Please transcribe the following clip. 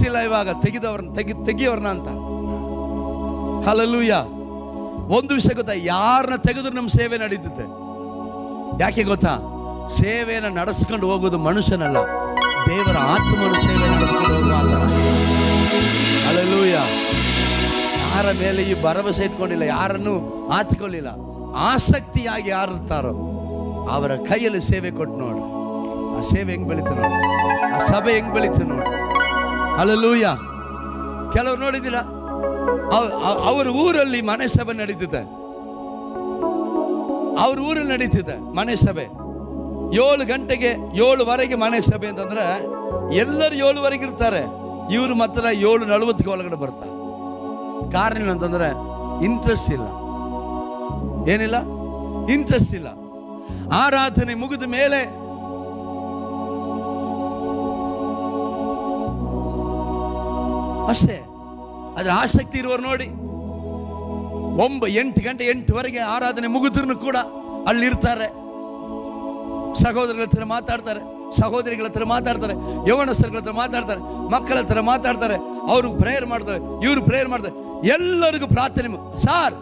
List ಇಲ್ಲ ಇವಾಗ ತೆಗಿಯೋರ್ನ ಅಂತ. ಹಲ್ಲೆಲೂಯಾ. ಒಂದು ವಿಷಯ ಗೊತ್ತಾ, ಯಾರನ್ನ ತೆಗೆದ್ರು ನಮ್ಮ ಸೇವೆ ನಡೀತದೆ. ಯಾಕೆ ಗೊತ್ತಾ? ಸೇವೆಯನ್ನು ನಡೆಸ್ಕೊಂಡು ಹೋಗೋದು ಮನುಷ್ಯನಲ್ಲ, ದೇವರ ಆತ್ಮನ ಸೇವೆ ನಡೆಸ್ಕೊಂಡು ಹೋಗುವ ಆತ. ಹಲ್ಲೆಲೂಯಾ. ಯಾರ ಮೇಲೆ ಈ ಭರವಸೆ ಇಟ್ಕೊಂಡಿಲ್ಲ, ಯಾರನ್ನು ಆತ್ಕೊಳ್ಳಿಲ್ಲ, ಆಸಕ್ತಿಯಾಗಿ ಯಾರು ಇರ್ತಾರೋ ಅವರ ಕೈಯಲ್ಲಿ ಸೇವೆ ಕೊಟ್ಟು ನೋಡ್ರಿ, ಆ ಸೇವೆ ಹೆಂಗ್ ಬೆಳೀತು ನೋಡಿ, ಆ ಸಭೆ ಹೆಂಗ್ ಬೆಳೀತು ನೋಡಿ. ಹಲ್ಲೆಲೂಯಾ. ಕೆಲವರು ನೋಡಿದಿಲ್ಲ, ಅವ್ರ ಊರಲ್ಲಿ ಮನೆ ಸಭೆ ನಡೀತಿದೆ, ಅವ್ರ ಊರಲ್ಲಿ ನಡೀತಿದೆ ಮನೆ ಸಭೆ. 7 ಗಂಟೆಗೆ 7ವರೆಗೆ ಮನೆ ಸಭೆ ಅಂತಂದ್ರೆ ಎಲ್ಲರೂ 7ವರೆಗೆ ಇರ್ತಾರೆ, ಇವರು ಮಾತ್ರ 7:40 ಒಳಗಡೆ ಬರ್ತಾರೆ. ಕಾರಣ ಏನಂತಂದ್ರೆ ಇಂಟ್ರೆಸ್ಟ್ ಇಲ್ಲ. ಏನಿಲ್ಲ? ಇಂಟ್ರೆಸ್ಟ್ ಇಲ್ಲ. ಆರಾಧನೆ ಮುಗಿದ ಮೇಲೆ ಅಷ್ಟೇ. ಅದ್ರ ಆಸಕ್ತಿ ಇರುವವರು ನೋಡಿ, 8 ಗಂಟೆ 8ವರೆಗೆ ಆರಾಧನೆ ಮುಗಿದ್ರೂ ಕೂಡ ಅಲ್ಲಿರ್ತಾರೆ. ಸಹೋದರಗಳ ಹತ್ರ ಮಾತಾಡ್ತಾರೆ, ಸಹೋದರಿಗಳ ಹತ್ರ ಮಾತಾಡ್ತಾರೆ, ಯೌವನಸ್ಥರ ಹತ್ರ ಮಾತಾಡ್ತಾರೆ, ಮಕ್ಕಳ ಹತ್ರ ಮಾತಾಡ್ತಾರೆ. ಅವರು ಪ್ರೇಯರ್ ಮಾಡ್ತಾರೆ, ಇವರು ಪ್ರೇಯರ್ ಮಾಡ್ತಾರೆ, ಎಲ್ಲರಿಗೂ ಪ್ರಾರ್ಥನೆ. ಸಾರ್